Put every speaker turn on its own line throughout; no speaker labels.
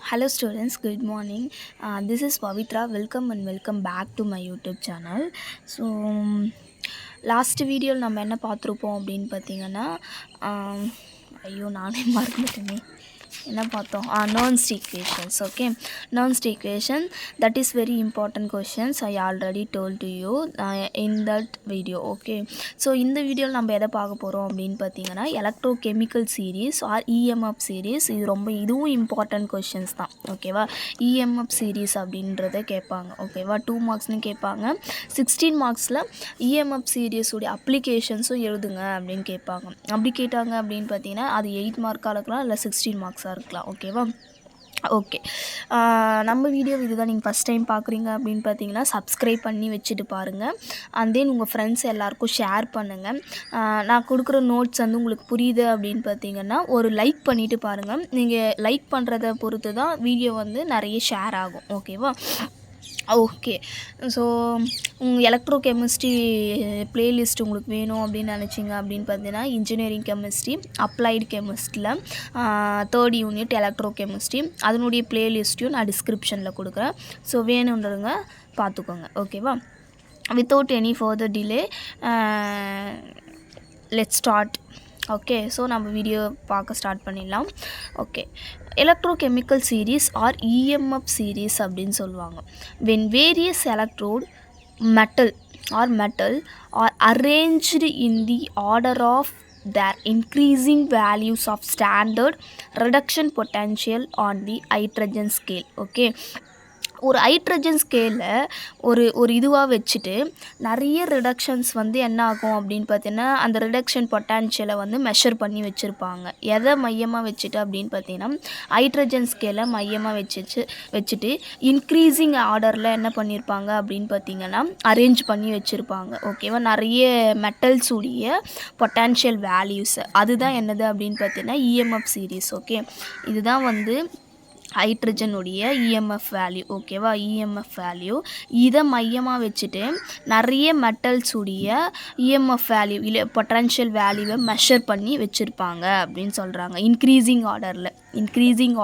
Hello students, good morning. This is Pavitra. Welcome back to my YouTube channel. So last வீடியோவில் நம்ம என்ன பார்த்துருப்போம் அப்படின்னு பார்த்தீங்கன்னா ஐயோ நானே மறந்துட்டேனே என்ன பார்த்தோம் non-state equations. Okay, non-state equation, that is very important questions. I already told to you in that video. Okay, so இந்த வீடியோவில் நம்ம எதை பார்க்க போகிறோம் அப்படின்னு பார்த்தீங்கன்னா electrochemical series or EMF series. இதுவும் இம்பார்ட்டன்ட் கொஷின்ஸ் தான். ஓகேவா, இஎம்எஃப் சீரீஸ் அப்படின்றத கேட்பாங்க. ஓகேவா, 2 மார்க்ஸ்னு கேட்பாங்க. 16 மார்க்ஸில் இஎம்எஃப் சீரீஸுடைய அப்ளிகேஷன்ஸும் எழுதுங்க அப்படின்னு கேட்பாங்க. அப்படி கேட்டாங்க அப்படின்னு பார்த்தீங்கன்னா அது 8 மார்க்காக இருக்கலாம், இல்லை 16 மார்க்ஸாக இருக்கலாம். ஓகேவா, ஓகே. நம்ம வீடியோ இதுதான் நீங்கள் ஃபஸ்ட் டைம் பார்க்குறீங்க அப்படின்னு பார்த்தீங்கன்னா சப்ஸ்கிரைப் பண்ணி வச்சுட்டு பாருங்கள். அண்ட் தென் உங்கள் ஃப்ரெண்ட்ஸ் எல்லாேருக்கும் ஷேர் பண்ணுங்கள். நான் கொடுக்குற நோட்ஸ் வந்து உங்களுக்கு புரியுது அப்படின்னு பார்த்தீங்கன்னா ஒரு லைக் பண்ணிவிட்டு பாருங்கள். நீங்கள் லைக் பண்ணுறத பொறுத்து தான் வீடியோ வந்து நிறைய ஷேர் ஆகும். ஓகேவா, ஓகே. ஸோ உங்கள் எலக்ட்ரோகெமிஸ்ட்ரி ப்ளேலிஸ்ட் உங்களுக்கு வேணும் அப்படின்னு நினச்சிங்க அப்படின்னு பார்த்தீங்கன்னா இன்ஜினியரிங் கெமிஸ்ட்ரி அப்ளைடு கெமிஸ்ட்ரியில் 3rd யூனிட் எலக்ட்ரோகெமிஸ்ட்ரி அதனுடைய ப்ளேலிஸ்ட்டையும் நான் டிஸ்கிரிப்ஷனில் கொடுக்குறேன். ஸோ வேணுன்றவங்க பார்த்துக்கோங்க. ஓகேவா, without any further delay let's start. Okay, so நம்ம வீடியோ பார்க்க ஸ்டார்ட் பண்ணிடலாம். Okay, electrochemical series or EMF series அப்படின்னு சொல்லுவாங்க. when various electrode metal are arranged in the order of their increasing values of standard reduction potential on the hydrogen scale. Okay, ஒரு hydrogen ஸ்கேலில் ஒரு இதுவாக வச்சுட்டு நிறைய ரிடக்ஷன்ஸ் வந்து என்ன ஆகும் அப்படின்னு பார்த்தீங்கன்னா அந்த ரிடக்ஷன் பொட்டான்ஷியலை வந்து மெஷர் பண்ணி வச்சுருப்பாங்க. எதை மையமாக வச்சுட்டு அப்படின்னு பார்த்தீங்கன்னா ஹைட்ரஜன் ஸ்கேலை மையமாக வச்சுட்டு இன்க்ரீஸிங் ஆர்டரில் என்ன பண்ணியிருப்பாங்க அப்படின்னு பார்த்தீங்கன்னா அரேஞ்ச் பண்ணி வச்சுருப்பாங்க. ஓகேவா, நிறைய மெட்டல்ஸ் உடைய பொட்டான்ஷியல் வேல்யூஸ் அதுதான் என்னது அப்படின்னு பார்த்தீங்கன்னா இஎம்எஃப் சீரீஸ். ஓகே, இதுதான் வந்து ஹைட்ரஜனுடைய இஎம்எஃப் வேல்யூ. ஓகேவா, இஎம்எஃப் வேல்யூ இதை மையமாக வச்சுட்டு நிறைய மெட்டல்ஸுடைய இஎம்எஃப் வேல்யூ இல்லை பொட்டன்ஷியல் வேல்யூவை மெஷர் பண்ணி வச்சுருப்பாங்க அப்படின்னு சொல்கிறாங்க. இன்க்ரீஸிங்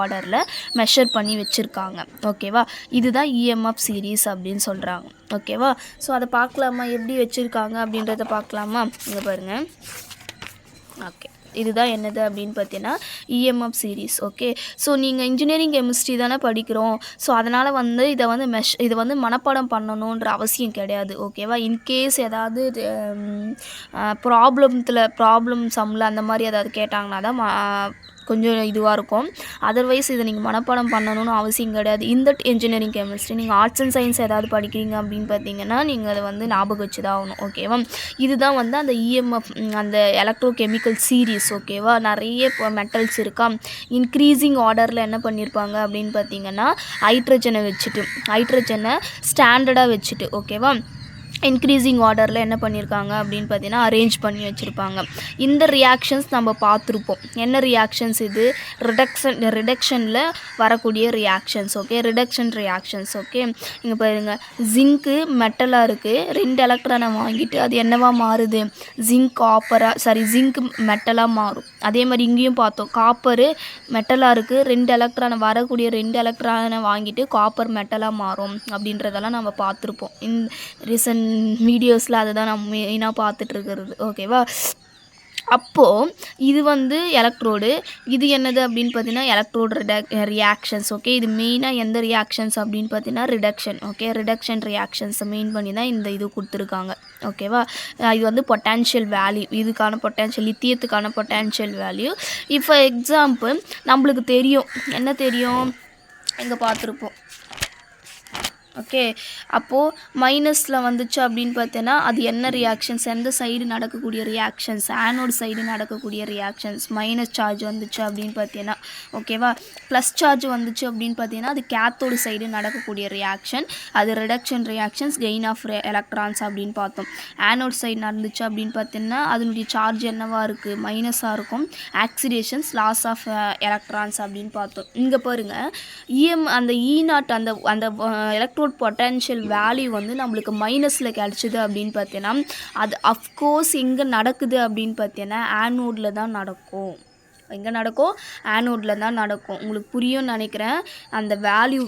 ஆர்டரில் மெஷர் பண்ணி வச்சுருக்காங்க. ஓகேவா, இதுதான் இஎம்எஃப் சீரீஸ் அப்படின்னு சொல்கிறாங்க. ஓகேவா, ஸோ அதை பார்க்கலாமா எப்படி வச்சுருக்காங்க அப்படின்றத பார்க்கலாமா? இங்கே பாருங்கள். ஓகே, இதுதான் என்னது அப்படின்னு பார்த்தீங்கன்னா இஎம்எஃப் சீரீஸ். ஓகே, ஸோ நீங்கள் இன்ஜினியரிங் கெமிஸ்ட்ரி தானே படிக்கிறோம். ஸோ அதனால் வந்து இதை வந்து மனப்பாடம் பண்ணணுன்ற அவசியம் கிடையாது. ஓகேவா, இன்கேஸ் ஏதாவது ப்ராப்ளம் சம்மில் அந்த மாதிரி ஏதாவது கேட்டாங்கன்னா தான் கொஞ்சம் இதுவாக இருக்கும். அதர்வைஸ் இதை நீங்கள் மனப்பாடம் பண்ணணும்னு அவசியம் கிடையாது. இந்த இன்ஜினியரிங் கெமிஸ்ட்ரி நீங்கள் ஆர்ட்ஸ் அண்ட் சயின்ஸ் ஏதாவது படிக்கிறீங்க அப்படின்னு பார்த்தீங்கன்னா நீங்கள் அதை வந்து ஞாபகம் வச்சு தான் ஆகணும். ஓகேவா, இதுதான் வந்து அந்த இஎம்எஃப் அந்த எலக்ட்ரோகெமிக்கல் சீரீஸ். ஓகேவா, நிறைய மெட்டல்ஸ் இருக்கா, இன்க்ரீஸிங் ஆர்டரில் என்ன பண்ணியிருப்பாங்க அப்படின்னு பார்த்தீங்கன்னா ஹைட்ரஜனை ஸ்டாண்டர்டாக வச்சுட்டு ஓகேவா இன்க்ரீஸிங் ஆர்டரில் என்ன பண்ணியிருக்காங்க அப்படின்னு பார்த்தீங்கன்னா அரேஞ்ச் பண்ணி வச்சுருப்பாங்க. இந்த ரியாக்ஷன்ஸ் நம்ம பார்த்துருப்போம். என்ன ரியாக்ஷன்ஸ் இது? ரிடக்ஷனில் வரக்கூடிய reactions. Okay, reduction reactions. Okay, இங்கே பாருங்கள், ஜிங்க்கு மெட்டலாக இருக்குது, 2 எலக்ட்ரானை வாங்கிட்டு அது என்னவா மாறுது? ஜிங்க் மெட்டலாக மாறும். அதே மாதிரி இங்கேயும் பார்த்தோம், காப்பரு மெட்டலாக இருக்குது, 2 எலக்ட்ரானை வரக்கூடிய 2 எலக்ட்ரானை வாங்கிட்டு காப்பர் மெட்டலாக மாறும் அப்படின்றதெல்லாம் நம்ம பார்த்துருப்போம். ரீசன்ட் வீடியோஸில் அதை தான் நம்ம மெயினாக பார்த்துட்ருக்கிறது. ஓகேவா, அப்போது இது வந்து எலக்ட்ரோடு, இது என்னது அப்படின்னு பார்த்தீங்கன்னா எலக்ட்ரோடு ரியாக்ஷன்ஸ். ஓகே, இது மெயினாக எந்த ரியாக்ஷன்ஸ் அப்படின்னு பார்த்தீங்கன்னா ரிடக்ஷன். ஓகே, ரிடக்ஷன் ரியாக்ஷன்ஸை மெயின் பண்ணி தான் இந்த இது கொடுத்துருக்காங்க. ஓகேவா, இது வந்து பொட்டான்ஷியல் வேல்யூ, இதுக்கான பொட்டான்ஷியல் லித்தியத்துக்கான பொட்டான்ஷியல் வேல்யூ. இப்போ எக்ஸாம்பிள் நம்மளுக்கு தெரியும், என்ன தெரியும், இங்கே பார்த்துருப்போம். ஓகே, அப்போது மைனஸில் வந்துச்சு அப்படின்னு பார்த்தீங்கன்னா அது என்ன ரியாக்ஷன்ஸ், எந்த சைடு நடக்கக்கூடிய ரியாக்ஷன்ஸ், ஆனோட் சைடு நடக்கக்கூடிய ரியாக்ஷன்ஸ். மைனஸ் சார்ஜ் வந்துச்சு அப்படின்னு பார்த்தீங்கன்னா ஓகேவா, ப்ளஸ் சார்ஜ் வந்துச்சு அப்படின்னு பார்த்தீங்கன்னா அது கேத்தோடு சைடு நடக்கக்கூடிய ரியாக்ஷன், அது reduction reactions, gain of electrons அப்படின்னு பார்த்தோம். ஆனோட் சைடு நடந்துச்சு அப்படின்னு பார்த்தீங்கன்னா அதனுடைய சார்ஜ் என்னவாக இருக்குது? மைனஸாக இருக்கும். ஆக்சிடேஷன்ஸ், லாஸ் ஆஃப் எலக்ட்ரான்ஸ் அப்படின்னு பார்த்தோம். இங்கே பாருங்கள், அந்த E0 அந்த எலக்ட்ரோட் பொட்டன்ஷியல் வேல்யூ வந்து நம்மளுக்கு மைனஸில் கிடச்சிது அப்படின்னு பார்த்தீங்கன்னா அது அஃப்கோர்ஸ் எங்கே நடக்குது அப்படின்னு பார்த்தீங்கன்னா ஆனோடில் தான் நடக்கும். எங்கே நடக்கும்? ஆனோடில் தான் நடக்கும். உங்களுக்கு புரியும்னு நினைக்கிறேன். அந்த வேல்யூ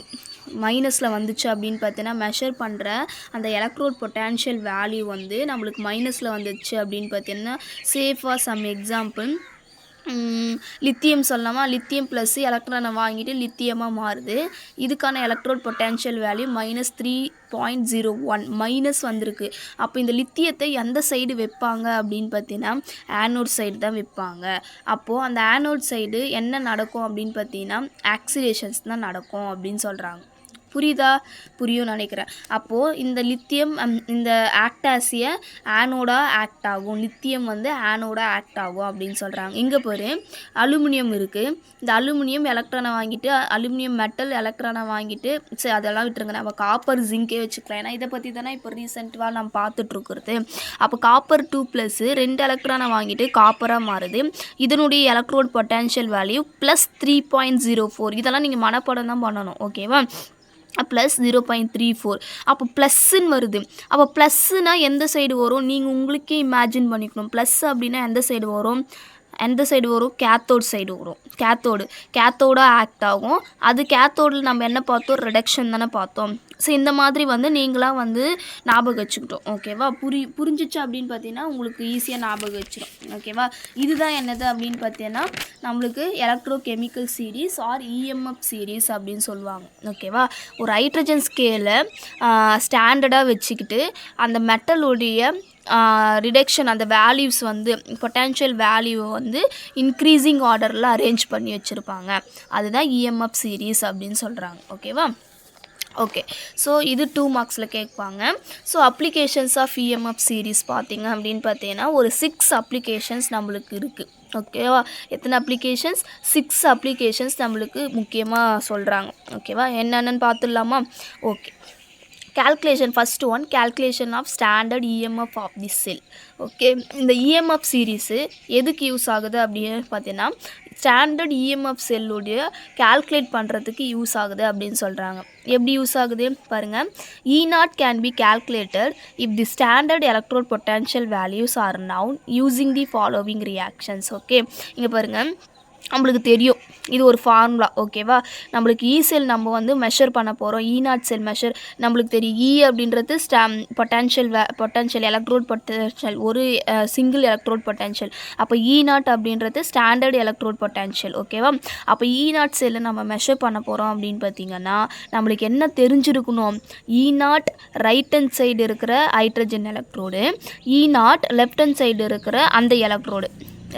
மைனஸில் வந்துச்சு அப்படின்னு பார்த்தீங்கன்னா மெஷர் பண்ணுற அந்த எலக்ட்ரோட் பொட்டான்ஷியல் வேல்யூ வந்து நம்மளுக்கு மைனஸில் வந்துச்சு அப்படின்னு பார்த்தீங்கன்னா சேஃபாக சம் எக்ஸாம்பிள் லித்தியம் சொல்லலாமா? லித்தியம் ப்ளஸ் எலக்ட்ரானை வாங்கிட்டு லித்தியமாக மாறுது. இதுக்கான எலக்ட்ரோட் பொட்டான்ஷியல் வேல்யூ -3.01 மைனஸ் வந்திருக்கு. அப்போ இந்த லித்தியத்தை எந்த சைடு வைப்பாங்க அப்படின்னு பார்த்தீங்கன்னா ஆனோட் சைடு தான் வைப்பாங்க. அப்போது அந்த ஆனோட் சைடு என்ன நடக்கும் அப்படின்னு பார்த்தீங்கன்னா ஆக்சிடேஷன்ஸ் தான் நடக்கும் அப்படின்னு சொல்கிறாங்க. புரியுதா? புரியும்னு நினைக்கிறேன். அப்போது இந்த லித்தியம் இந்த ஆக்டாசிய ஆனோடாக ஆக்ட் ஆகும். லித்தியம் வந்து ஆனோடாக ஆக்ட் ஆகும் அப்படின்னு சொல்கிறாங்க. இங்கே பாரு அலுமினியம் இருக்குது. இந்த அலுமினியம் எலக்ட்ரானை வாங்கிட்டு அலுமினியம் மெட்டல் எலக்ட்ரானை வாங்கிட்டு சரி அதெல்லாம் விட்டுருங்க, நம்ம காப்பர் ஜிங்கே வச்சுக்கலாம். ஏன்னா இதை பற்றி தானே இப்போ ரீசெண்டாக நம்ம பார்த்துட்ருக்குறது. அப்போ காப்பர் 2+ 2 எலக்ட்ரானை வாங்கிட்டு காப்பராக மாறுது. இதனுடைய எலக்ட்ரோட் பொட்டான்ஷியல் வேல்யூ +3.04. இதெல்லாம் நீங்கள் மனப்பாடம் தான் பண்ணணும். ஓகேவா? +0.34. அப்போ ப்ளஸ்ன்னு வருது. அப்போ ப்ளஸ்ஸுனா எந்த சைடு வரும்? நீங்கள் உங்களுக்கே இமேஜின் பண்ணிக்கணும். ப்ளஸ் அப்படின்னா எந்த சைடு வரும்? கேத்தோடு சைடு வரும். கேத்தோடாக ஆக்ட் ஆகும். அது கேத்தோடில் நம்ம என்ன பார்த்தோம்? ரிடக்ஷன் தானே பார்த்தோம். ஸோ இந்த மாதிரி வந்து நீங்களாக வந்து ஞாபகம் வச்சுக்கிட்டோம். ஓகேவா? புரிஞ்சிச்சு அப்படின்னு பார்த்தீங்கன்னா உங்களுக்கு ஈஸியாக ஞாபகம் வச்சிடும். ஓகேவா? இதுதான் என்னது அப்படின்னு பார்த்தீங்கன்னா நம்மளுக்கு electrochemical series or EMF series அப்படின்னு சொல்லுவாங்க. ஓகேவா? ஒரு ஹைட்ரஜன் ஸ்கேலை ஸ்டாண்டர்டாக வச்சுக்கிட்டு அந்த மெட்டலுடைய ரிடக்ஷன் அந்த வேல்யூஸ் வந்து பொட்டான்ஷியல் வேல்யூ வந்து இன்க்ரீஸிங் ஆர்டரில் அரேஞ்ச் பண்ணி வச்சுருப்பாங்க. அதுதான் இஎம்எஃப் சீரீஸ் அப்படின்னு சொல்கிறாங்க. ஓகேவா? ஓகே. ஸோ இது 2 மார்க்ஸில் கேட்பாங்க. So applications of EMF series பார்த்திங்க அப்படின்னு பார்த்தீங்கன்னா ஒரு 6 அப்ளிகேஷன்ஸ் நம்மளுக்கு இருக்குது. ஓகேவா? எத்தனை அப்ளிகேஷன்ஸ்? 6 அப்ளிகேஷன்ஸ் நம்மளுக்கு முக்கியமாக சொல்கிறாங்க. ஓகேவா? என்னென்னு பார்த்துடலாமா? Okay. calculation first one calculation of standard EMF of the cell. Okay, இந்த EMF சீரீஸு எதுக்கு யூஸ் ஆகுது அப்படின்னு பார்த்தீங்கன்னா ஸ்டாண்டர்ட் இஎம்எஃப் செல்லுடைய கால்குலேட் பண்ணுறதுக்கு யூஸ் ஆகுது அப்படின்னு சொல்கிறாங்க. எப்படி யூஸ் ஆகுது பாருங்கள். E0 can be calculated if the standard electrode potential values are known using the following reactions. Okay, இங்கே பாருங்கள், நம்மளுக்கு தெரியும் இது ஒரு ஃபார்முலா. ஓகேவா? நம்மளுக்கு இ செல் நம்ம வந்து மெஷர் பண்ண போகிறோம். E0 செல் மெஷர் நம்மளுக்கு தெரியும். இ அப்படின்றது பொட்டன்ஷியல் எலக்ட்ரோட் பொட்டன்ஷியல், ஒரு சிங்கிள் எலக்ட்ரோட் பொட்டன்ஷியல். அப்போ E0 அப்படின்றது ஸ்டாண்டர்ட் எலக்ட்ரோட் பொட்டன்ஷியல். ஓகேவா? அப்போ E0 செல்லை நம்ம மெஷர் பண்ண போகிறோம் அப்படின்னு பார்த்தீங்கன்னா நம்மளுக்கு என்ன தெரிஞ்சிருக்கணும்? E0 ரைட் ஹேண்ட் சைடு இருக்கிற hydrogen electrode, E0 left hand side இருக்கிற அந்த எலக்ட்ரோடு.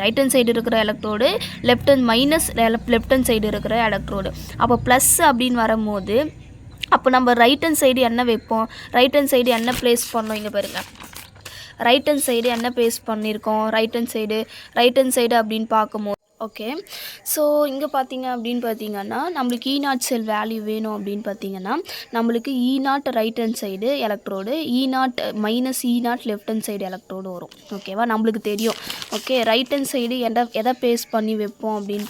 ரைட் ஹேண்ட் சைடு இருக்கிற electrode, left hand minus left hand side இருக்கிற எலக்ட்ரோடு. அப்போ ப்ளஸ் அப்படின்னு வரும்போது அப்போ நம்ம ரைட் ஹேண்ட் சைடு என்ன வைப்போம்? ரைட் ஹேண்ட் சைடு என்ன ப்ளேஸ் பண்ணோம்? இங்கே பாருங்கள், ரைட் ஹேண்ட் சைடு என்ன ப்ளேஸ் பண்ணியிருக்கோம்? ரைட் ஹேண்ட் சைடு அப்படின்னு பார்க்கும்போது ஓகே. ஸோ இங்கே பார்த்தீங்க அப்படின்னு பார்த்தீங்கன்னா நம்மளுக்கு E0 செல் வேல்யூ வேணும் அப்படின்னு பார்த்தீங்கன்னா நம்மளுக்கு E0 right hand side electrode, E0 left hand side electrode வரும். ஓகேவா? நம்மளுக்கு தெரியும். ஓகே, ரைட் ஹேண்ட் சைடு எதை பேஸ் பண்ணி வைப்போம் அப்படின்னு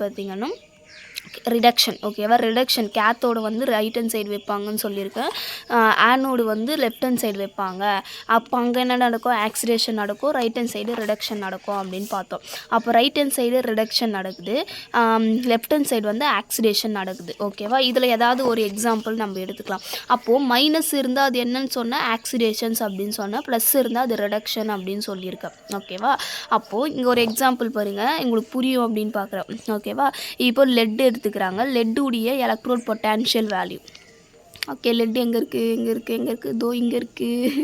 பார்த்தீங்கன்னா ரிடக்ஷன். ஓகேவா? ரிடக்ஷன் கேத்தோடு வந்து ரைட் ஹேண்ட் சைடு வைப்பாங்கன்னு சொல்லியிருக்கேன். ஆனோடு வந்து லெஃப்ட் ஹேண்ட் சைடு வைப்பாங்க. அப்போ அங்கே என்ன நடக்கும்? ஆக்சிடேஷன் நடக்கும். ரைட் ஹேண்ட் சைடு ரிடக்ஷன் நடக்கும் அப்படின்னு பார்த்தோம். அப்போ ரைட் ஹேண்ட் சைடு ரிடக்ஷன் நடக்குது, லெஃப்ட் ஹேண்ட் சைடு வந்து ஆக்சிடேஷன் நடக்குது. ஓகேவா? இதில் ஏதாவது ஒரு எக்ஸாம்பிள் நம்ம எடுத்துக்கலாம். அப்போது மைனஸ் இருந்தால் அது என்னன்னு சொன்னால் ஆக்சிடேஷன்ஸ் அப்படின்னு சொன்னால், ப்ளஸ் இருந்தால் அது ரிடக்ஷன் அப்படின்னு சொல்லியிருக்கேன். ஓகேவா? அப்போது இங்கே ஒரு எக்ஸாம்பிள் பாருங்கள், உங்களுக்கு புரியும் அப்படின்னு பார்க்குறேன். ஓகேவா? இப்போ லெட் எடுத்துக்கிறாங்க. லெட்டுடைய electrode potential value. Okay, lead எங்கே இருக்குது? தோ இங்கே இருக்குது.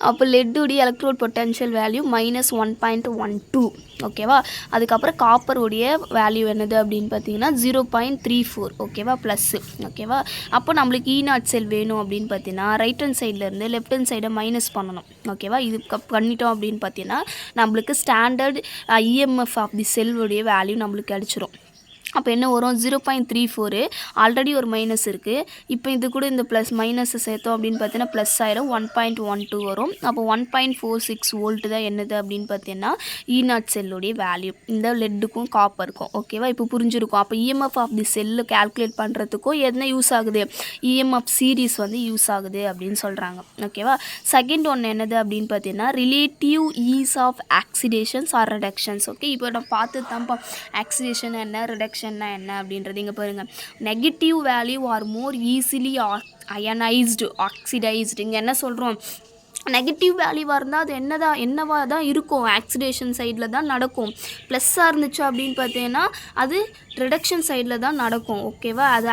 அப்போ லெட்டுடைய எலக்ட்ரோட் பொட்டான்ஷியல் வேல்யூ -1.12. ஓகேவா? அதுக்கப்புறம் காப்பருடைய வேல்யூ என்னது அப்படின்னு பார்த்தீங்கன்னா 0.34. ஓகேவா? ப்ளஸ்ஸு. ஓகேவா? அப்போ நம்மளுக்கு E0 செல் வேணும் அப்படின்னு பார்த்தீங்கன்னா ரைட் ஹேண்ட் சைட்லேருந்து லெஃப்ட் ஹேண்ட் சைடை மைனஸ் பண்ணணும். ஓகேவா? இது பண்ணிட்டோம் அப்படின்னு பார்த்தீங்கன்னா நம்மளுக்கு ஸ்டாண்டர்ட் இஎம்எஃப் ஆஃப் தி செல்லுடைய வேல்யூ நம்மளுக்கு கிடச்சிரும். அப்போ என்ன வரும் 0.34 ஆல்ரெடி ஒரு மைனஸ் இருக்குது. இப்போ இது கூட இந்த ப்ளஸ் மைனஸை சேர்த்தோம் அப்படின்னு பார்த்தீங்கன்னா ப்ளஸ் ஆயிரும் 1.12 வரும். அப்போ 1.46 வோல்ட் தான் என்னது அப்படின்னு பார்த்தீங்கன்னா E0 செல்லுடைய வேல்யூ இந்த லெட்டுக்கும் காப்பருக்கும். ஓகேவா, இப்போ புரிஞ்சிருக்கும். அப்போ EMF of the cell calculate பண்ணுறதுக்கும் என்ன யூஸ் ஆகுது, இஎம்எஃப் சீரீஸ் வந்து யூஸ் ஆகுது அப்படின்னு சொல்கிறாங்க. ஓகேவா, செகண்ட் ஒன்று என்னது அப்படின்னு பார்த்தீங்கன்னா relative ease of oxidations or reductions. Okay, இப்போ நம்ம பார்த்து தான்ப்பா ஆக்சிடேஷன் என்ன ரிடக்ஷன் என்ன அப்படின்றது. இங்கே பாருங்கள், negative value or more easily ionised oxidised. இங்கே என்ன சொல்கிறோம், நெகட்டிவ் வேல்யூவாக இருந்தால் அது என்னவா தான் இருக்கும், ஆக்சிடேஷன் சைடில் தான் நடக்கும். ப்ளஸ்ஸாக இருந்துச்சு அப்படின்னு பார்த்தீங்கன்னா அது ரிடக்ஷன் சைடில் தான் நடக்கும். ஓகேவா, அது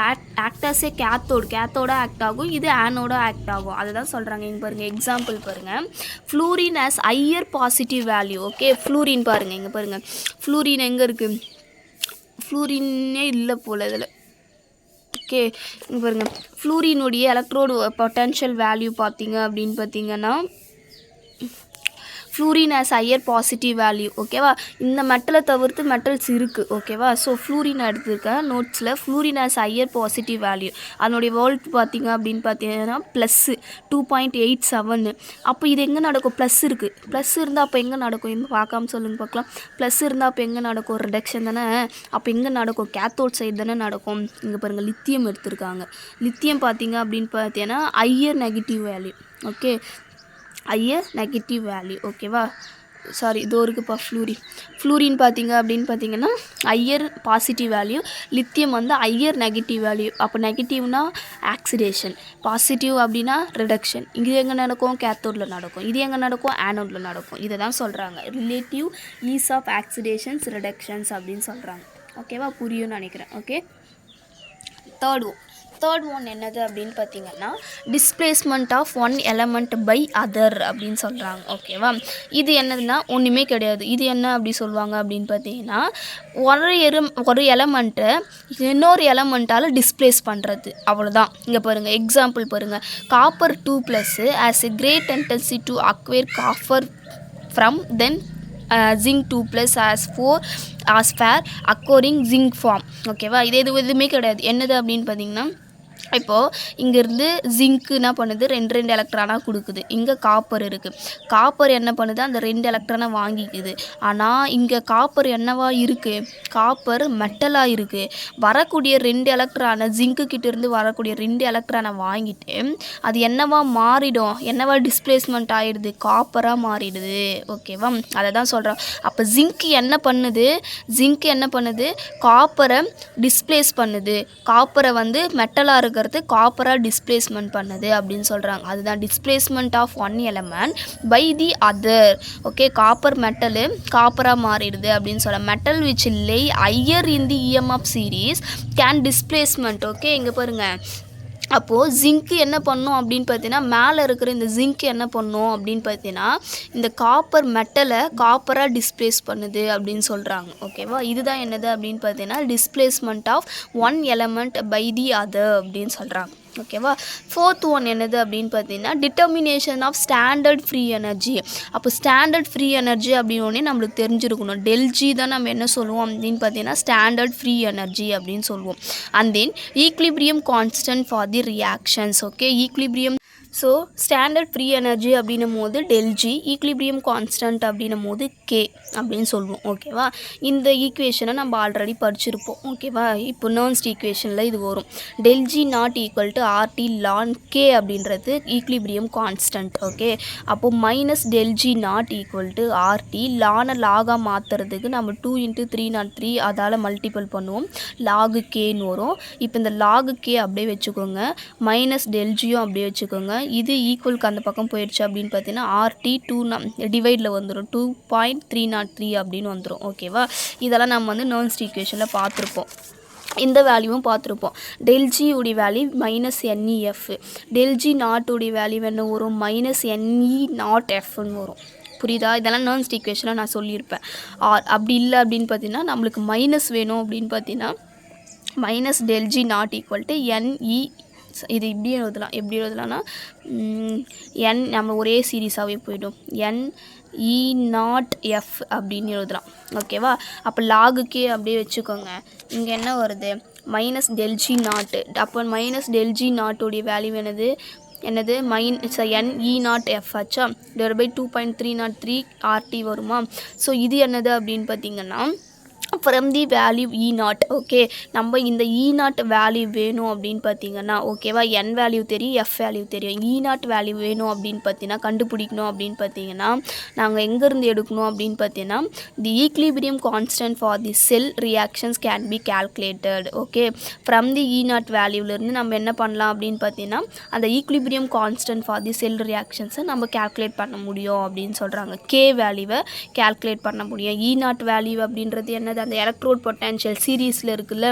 ஆக்டாஸே கேத்தோட ஆக்ட் ஆகும், இது ஆனோட ஆக்ட் ஆகும். அதை தான் சொல்கிறாங்க. இங்கே பாருங்கள், எக்ஸாம்பிள் பாருங்கள், fluorine as higher positive value. Okay, fluorine பாருங்கள், இங்கே பாருங்கள், ஃப்ளூரின் எங்கே இருக்குது, ஃப்ளூரினே இல்லை போல் இதில். ஓகே, இங்கே பாருங்கள், ஃப்ளூரினுடைய எலக்ட்ரோடு பொட்டன்ஷியல் வேல்யூ பார்த்தீங்க அப்படின்னு பார்த்தீங்கன்னா fluorine as higher positive value. ஓகேவா, இந்த மெட்டலை தவிர்த்து மெட்டல்ஸ் இருக்குது. ஓகேவா, ஸோ ஃப்ளூரின் எடுத்துருக்கேன் நோட்ஸில். Fluorine as higher positive value, அதனுடைய வோல்ட் பார்த்திங்க அப்படின்னு பார்த்தீங்கன்னா +2.87. அப்போ இது எங்கே நடக்கும், ப்ளஸ் இருக்குது, ப்ளஸ் இருந்தால் அப்போ எங்கே நடக்கும், எங்கே பார்க்காம சொல்லுங்கள் பார்க்கலாம். ப்ளஸ் இருந்தால் அப்போ எங்கே நடக்கும், ரிடக்ஷன் தானே. அப்போ எங்கே நடக்கும், கேத்தோட் சைடு தானே நடக்கும். இங்கே பாருங்கள், லித்தியம் எடுத்திருக்காங்க. லித்தியம் பார்த்தீங்க அப்படின்னு பார்த்தீங்கன்னா higher negative value. Okay, higher negative value. ஓகேவா, சாரி இதோ இருக்குப்பா ஃப்ளூரின் பார்த்தீங்க அப்படின்னு பார்த்தீங்கன்னா ஹையர் பாசிட்டிவ் வேல்யூ, லித்தியம் வந்து ஹையர் நெகட்டிவ் வேல்யூ. அப்போ நெகட்டிவ்னா ஆக்சிடேஷன், பாசிட்டிவ் அப்படின்னா ரிடக்ஷன். இது எங்கே நடக்கும், கேத்தோடில் நடக்கும். இது எங்கே நடக்கும், ஆனோடில் நடக்கும். இதை தான் சொல்கிறாங்க relative ease of oxidations reductions அப்படின்னு சொல்கிறாங்க. ஓகேவா, புரியும்னு நினைக்கிறேன். ஓகே, தேர்ட் ஒன் என்னது அப்படின்னு பார்த்தீங்கன்னா displacement of one element by other அப்படின்னு சொல்கிறாங்க. ஓகேவா, இது என்னதுன்னா ஒன்றுமே கிடையாது. இது என்ன அப்படி சொல்லுவாங்க அப்படின்னு பார்த்தீங்கன்னா ஒரு எலமெண்ட்டை இன்னொரு எலமெண்ட்டால் டிஸ்பிளேஸ் பண்ணுறது, அவ்வளோதான். இங்கே பாருங்கள், எக்ஸாம்பிள் பாருங்கள், copper 2+ has a great tendency to acquire copper from then zinc 2+ as fair according zinc form. ஓகேவா, இது எதுவுமே கிடையாது. என்னது அப்படின்னு பார்த்தீங்கன்னா இப்போது இங்கேருந்து ஜிங்க்கு என்ன பண்ணுது, ரெண்டு எலக்ட்ரானாக கொடுக்குது. இங்கே காப்பர் இருக்குது, காப்பர் என்ன பண்ணுது, அந்த 2 எலக்ட்ரானை வாங்கிக்குது. ஆனால் இங்கே காப்பர் என்னவா இருக்குது, காப்பர் மெட்டலாக இருக்குது. வரக்கூடிய 2 எலக்ட்ரானை ஜிங்க்கு கிட்டேருந்து வரக்கூடிய 2 எலக்ட்ரானை வாங்கிட்டு அது என்னவா மாறிடும், என்னவா டிஸ்பிளேஸ்மெண்ட் ஆகிடுது, காப்பராக மாறிடுது. ஓகேவா, அதை தான் சொல்கிறோம். அப்போ ஜிங்க் என்ன பண்ணுது, காப்பரை டிஸ்பிளேஸ் பண்ணுது. காப்பரை வந்து மெட்டலாக இருக்கிறது காப்பராக டிஸ்பிளேஸ்மெண்ட் பண்ணுது அப்படின்னு சொல்கிறாங்க. அதுதான் displacement of one element by the other. Okay, copper metal காப்பராக மாறிடுது அப்படின்னு சொல்கிறாங்க. Metal which lay higher in the EMF series can displacement. Okay, இங்கே பாருங்கள், அப்போது ஜிங்க்கு என்ன பண்ணும் அப்படின்னு பார்த்தீங்கன்னா மேலே இருக்கிற இந்த ஜிங்க் என்ன பண்ணும் அப்படின்னு பார்த்தீங்கன்னா இந்த காப்பர் மெட்டலை காப்பராக டிஸ்பிளேஸ் பண்ணுது அப்படின்னு சொல்கிறாங்க. ஓகேவா, இதுதான் என்னது அப்படின்னு பார்த்தீங்கன்னா displacement of one element by the other அப்படின்னு சொல்கிறாங்க. ஓகேவா, ஃபோர்த் ஒன் என்னது அப்படின்னு பார்த்தீங்கன்னா determination of standard free energy. அப்போ ஸ்டாண்டர்ட் ஃப்ரீ எனர்ஜி அப்படின்னே நம்மளுக்கு தெரிஞ்சிருக்கணும். ΔG தான் நம்ம என்ன சொல்லுவோம் அப்படின்னு பார்த்தீங்கன்னா ஸ்டாண்டர்ட் ஃப்ரீ எனர்ஜி அப்படின்னு சொல்லுவோம். And then equilibrium constant for the reactions. Okay, equilibrium so standard free energy அப்படின்னும் போது ΔG, ஈக்லிபிரியம் கான்ஸ்டன்ட் அப்படின்னும் போது K அப்படின்னு சொல்லுவோம். ஓகேவா, இந்த ஈக்குவேஷனை நம்ம ஆல்ரெடி படிச்சிருப்போம். ஓகேவா, இப்போ நர்ன்ஸ்ட் ஈக்குவேஷனில் இது வரும். ΔG not equal to RT ln K அப்படின்றது ஈக்லிபிரியம் கான்ஸ்டன்ட். ஓகே, அப்போது -ΔG not equal to RT லாகாக மாற்றுறதுக்கு நம்ம 2 × 303 அதால் மல்டிபிள் பண்ணுவோம், log Kன்னு வரும். இப்போ இந்த log K அப்படியே வச்சுக்கோங்க, -ΔGயும் அப்படியே வச்சுக்கோங்க. இது ஈக்குவலுக்கு அந்த பக்கம் போயிடுச்சு அப்படின்னு பார்த்தீங்கன்னா RT 2 டிவைடில் வந்துடும், 2.303 அப்படின்னு வந்துடும். ஓகேவா, இதெல்லாம் நம்ம வந்து நர்ன்ஸ்ட் ஈக்குவேஷனில் பார்த்துருப்போம். இந்த வேல்யூவும் பார்த்துருப்போம். ΔG உடைய வேல்யூ -NEF, ΔG நாட் உடைய வேல்யூ என்ன வரும், -NE0Fன்னு வரும். புரியுதா, இதெல்லாம் நர்ன்ஸ்ட் ஈக்குவேஷனில் நான் சொல்லியிருப்பேன். அப்படி இல்லை அப்படின்னு பார்த்தீங்கன்னா நம்மளுக்கு மைனஸ் வேணும் அப்படின்னு பார்த்தீங்கன்னா -ΔG not equal to NE, இது எப்படி எழுதலாம்னா n நம்ம ஒரே சீரீஸாகவே போய்டும், E0F அப்படின்னு எழுதலாம். ஓகேவா? அப்போ லாகுக்கே அப்படியே வச்சுக்கோங்க. இங்கே என்ன வருது, மைனஸ் டெல் ஜி நாட்டு. அப்போ மைனஸ் டெல் ஜி நாட்டுடைய வேல்யூ என்னது NE0F ஆச்சா, டிவைட் பை 2.303 RT வருமா. ஸோ இது என்னது அப்படின்னு பார்த்தீங்கன்னா from the value E0. Okay, நம்ம இந்த E0 வேல்யூ வேணும் அப்படின்னு பார்த்தீங்கன்னா ஓகேவா, N வேல்யூ தெரியும், F வேல்யூ தெரியும். E0 வேல்யூ வேணும் அப்படின்னு பார்த்தீங்கன்னா கண்டுபிடிக்கணும் அப்படின்னு பார்த்தீங்கன்னா நாங்கள் எங்கேருந்து எடுக்கணும் அப்படின்னு பார்த்தீங்கன்னா the equilibrium constant for the cell reactions can be calculated. Okay, from the E0 வேல்யூலேருந்து நம்ம என்ன பண்ணலாம் அப்படின்னு பார்த்தீங்கன்னா அந்த equilibrium constant for the cell ரியாக்ஷன்ஸை நம்ம கால்குலேட் பண்ண முடியும் அப்படின்னு சொல்கிறாங்க. K வேல்யூவை கால்குலேட் பண்ண முடியும். E0 வேல்யூ அப்படின்றது என்னது, அந்த எலக்ட்ரோட் பொட்டன்ஷியல் சீரீஸில் இருக்குல்ல,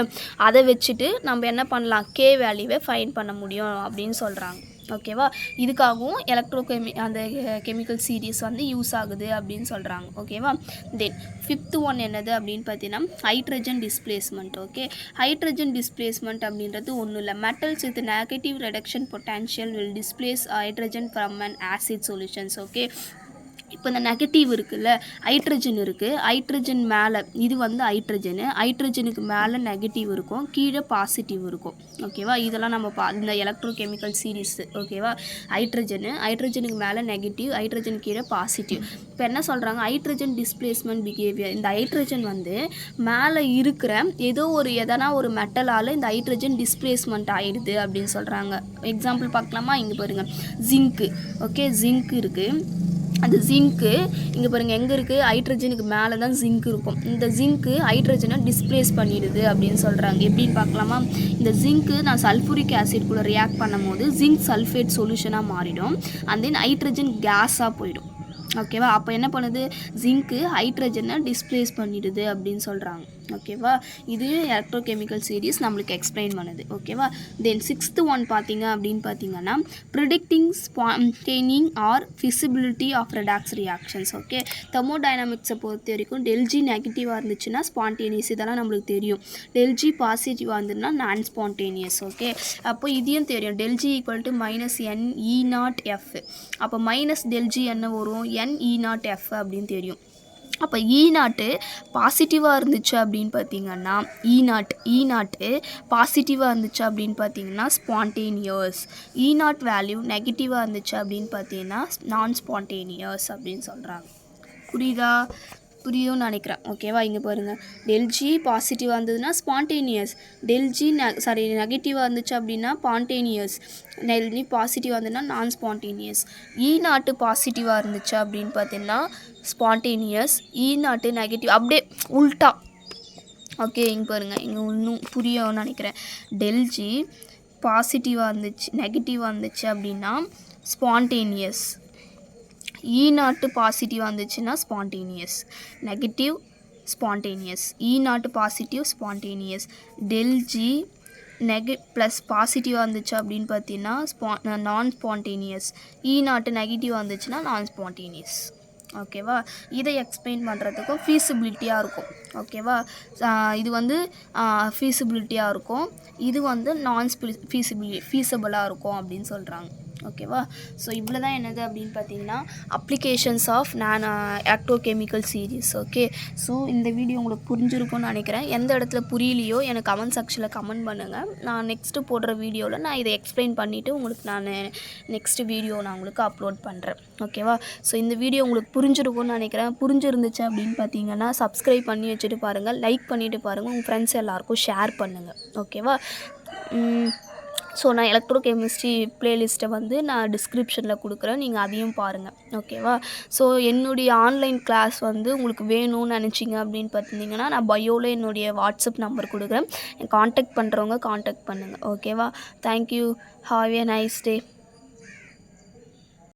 அதை வச்சுட்டு நம்ம என்ன பண்ணலாம், K வேல்யூவை ஃபைண்ட் பண்ண முடியும் அப்படின்னு சொல்கிறாங்க. ஓகேவா, இதுக்காகவும் அந்த கெமிக்கல் சீரீஸ் வந்து யூஸ் ஆகுது அப்படின்னு சொல்கிறாங்க. ஓகேவா, தென் 5th ஒன் என்னது அப்படின்னு பார்த்தீங்கன்னா hydrogen displacement. Okay, hydrogen displacement அப்படின்றது ஒன்றும் இல்லை, metals with negative reduction potential will displays hydrogen from an acid solutions. Okay, இப்போ இந்த நெகட்டிவ் இருக்குல்ல, ஹைட்ரஜன் இருக்குது, ஹைட்ரஜன் மேலே இது வந்து ஹைட்ரஜனுக்கு மேலே நெகட்டிவ் இருக்கும், கீழே பாசிட்டிவ் இருக்கும். ஓகேவா, இதெல்லாம் நம்ம இந்த எலக்ட்ரோ கெமிக்கல் சீரீஸ். ஓகேவா, ஹைட்ரஜனுக்கு மேலே நெகட்டிவ், ஹைட்ரஜன் கீழே பாசிட்டிவ். இப்போ என்ன சொல்கிறாங்க, ஹைட்ரஜன் டிஸ்பிளேஸ்மெண்ட் பிஹேவியர். இந்த ஹைட்ரஜன் வந்து மேலே இருக்கிற எதனா ஒரு மெட்டலால் இந்த ஹைட்ரஜன் டிஸ்பிளேஸ்மெண்ட் ஆகிடுது அப்படின்னு சொல்கிறாங்க. எக்ஸாம்பிள் பார்க்கலாமா, இங்கே பாருங்கள் ஜிங்க்கு. ஓகே, ஜிங்க் இருக்குது, அந்த ஜிங்க்கு இங்கே பாருங்கள் எங்கே இருக்குது, ஹைட்ரஜனுக்கு மேலே தான் ஜிங்க் இருக்கும். இந்த ஜிங்க்கு ஹைட்ரஜனை டிஸ்பிளேஸ் பண்ணிடுது அப்படின்னு சொல்கிறாங்க. எப்படின்னு பார்க்கலாமா, இந்த ஜிங்க்கு நான் சல்ஃபூரிக் ஆசிட் கூட ரியாக்ட் பண்ணும் போது ஜிங்க் சல்ஃபேட் சொல்யூஷனாக மாறிடும், அண்ட் தென் ஹைட்ரஜன் கேஸாக போயிடும். ஓகேவா, அப்போ என்ன பண்ணுது, ஜிங்க்கு ஹைட்ரஜனை டிஸ்பிளேஸ் பண்ணிடுது அப்படின்னு சொல்கிறாங்க. ஓகேவா, இது எலக்ட்ரோகெமிக்கல் சீரீஸ் நம்மளுக்கு எக்ஸ்பிளைன் பண்ணுது. ஓகேவா, தென் 6th ஒன் பார்த்தீங்க அப்படின்னு பார்த்தீங்கன்னா predicting spontaneity or feasibility of redox reactions. Okay, தெர்மோடைனமிக்ஸை பொறுத்த வரைக்கும் டெல்ஜி நெகட்டிவாக இருந்துச்சுன்னா ஸ்பான்டேனியஸ், இதெல்லாம் நம்மளுக்கு தெரியும். டெல்ஜி பாசிட்டிவாக இருந்ததுன்னா நான் ஸ்பான்டேனியஸ். ஓகே, அப்போ இதையும் தெரியும், delta G equal to minus NE0F. அப்போ மைனஸ் டெல்ஜி என்ன வரும், NE0F அப்படின்னு தெரியும். அப்போ E0 பாசிட்டிவாக இருந்துச்சு அப்படின்னு பார்த்தீங்கன்னா E0 பாசிட்டிவாக இருந்துச்சு அப்படின்னு பார்த்தீங்கன்னா ஸ்பான்டேனியஸ். E0 வேல்யூ நெகட்டிவாக இருந்துச்சு அப்படின்னு பார்த்தீங்கன்னா நான் ஸ்பான்டேனியஸ் அப்படின்னு சொல்கிறாங்க. புரியும்னு நினைக்கிறேன். ஓகேவா, இங்கே பாருங்கள், டெல்ஜி பாசிட்டிவாக இருந்ததுன்னா ஸ்பான்டேனியஸ், டெல்ஜி நெகட்டிவாக இருந்துச்சு அப்படின்னா ஸ்பான்டேனியஸ், டெல்ஜி பாசிட்டிவாக இருந்ததுன்னா நான் ஸ்பான்டேனியஸ். E0 பாசிட்டிவாக இருந்துச்சு அப்படின்னு பார்த்தீங்கன்னா ஸ்பான்டேனியஸ், E0 நெகட்டிவ், அப்படியே உல்ட்டா. ஓகே, இங்கே பாருங்கள், இங்கே இன்னும் புரியும்னு நினைக்கிறேன். டெல்ஜி பாசிட்டிவாக இருந்துச்சு நெகட்டிவாக இருந்துச்சு அப்படின்னா ஸ்பான்டேனியஸ், E0 பாசிட்டிவாக இருந்துச்சுன்னா spontaneous, negative spontaneous. E0 positive spontaneous, delta G plus பாசிட்டிவாக இருந்துச்சு அப்படின்னு பார்த்தீங்கன்னா நான் ஸ்பான்டேனியஸ், E0 நெகட்டிவாக இருந்துச்சுன்னா நான் ஸ்பான்டேனியஸ். ஓகேவா, இதை எக்ஸ்பிளைன் பண்ணுறதுக்கும் ஃபீஸிபிலிட்டியாக இருக்கும். ஓகேவா, இது வந்து ஃபீஸிபிலிட்டியாக இருக்கும், இது வந்து நான் ஃபீஸபிளாக இருக்கும் அப்படின்னு சொல்கிறாங்க. ஓகேவா, ஸோ இவ்வளோ தான் என்னது அப்படின்னு பார்த்தீங்கன்னா applications of electrochemical series. Okay, so இந்த வீடியோ உங்களுக்கு புரிஞ்சிருக்கும்னு நினைக்கிறேன். எந்த இடத்துல புரியலையோ எனக்கு கமெண்ட் செக்ஷனில் கமெண்ட் பண்ணுங்கள். நான் நெக்ஸ்ட்டு போடுற வீடியோவில் நான் இதை எக்ஸ்பிளைன் பண்ணிவிட்டு உங்களுக்கு நான் நெக்ஸ்ட்டு வீடியோ நான் உங்களுக்கு அப்லோட் பண்ணுறேன். ஓகேவா, ஸோ இந்த வீடியோ உங்களுக்கு புரிஞ்சிருக்கும்னு நினைக்கிறேன். புரிஞ்சிருந்துச்சு அப்படின்னு பார்த்தீங்கன்னா சப்ஸ்கிரைப் பண்ணி வச்சுட்டு பாருங்கள், லைக் பண்ணிவிட்டு பாருங்கள், உங்கள் ஃப்ரெண்ட்ஸ் எல்லாேருக்கும் ஷேர் பண்ணுங்கள். ஓகேவா, ஸோ நான் எலக்ட்ரோகெமிஸ்ட்ரி ப்ளேலிஸ்ட்டை வந்து நான் டிஸ்கிரிப்ஷனில் கொடுக்குறேன், நீங்கள் அதையும் பாருங்கள். ஓகேவா, ஸோ என்னுடைய ஆன்லைன் கிளாஸ் வந்து உங்களுக்கு வேணும்னு நினச்சிங்க அப்படின்னு பார்த்தீங்கன்னா நான் பயோவில் என்னுடைய வாட்ஸ்அப் நம்பர் கொடுக்குறேன், காண்டாக்ட் பண்ணுறவங்க காண்டாக்ட் பண்ணுங்கள். ஓகேவா, thank you, have a nice day.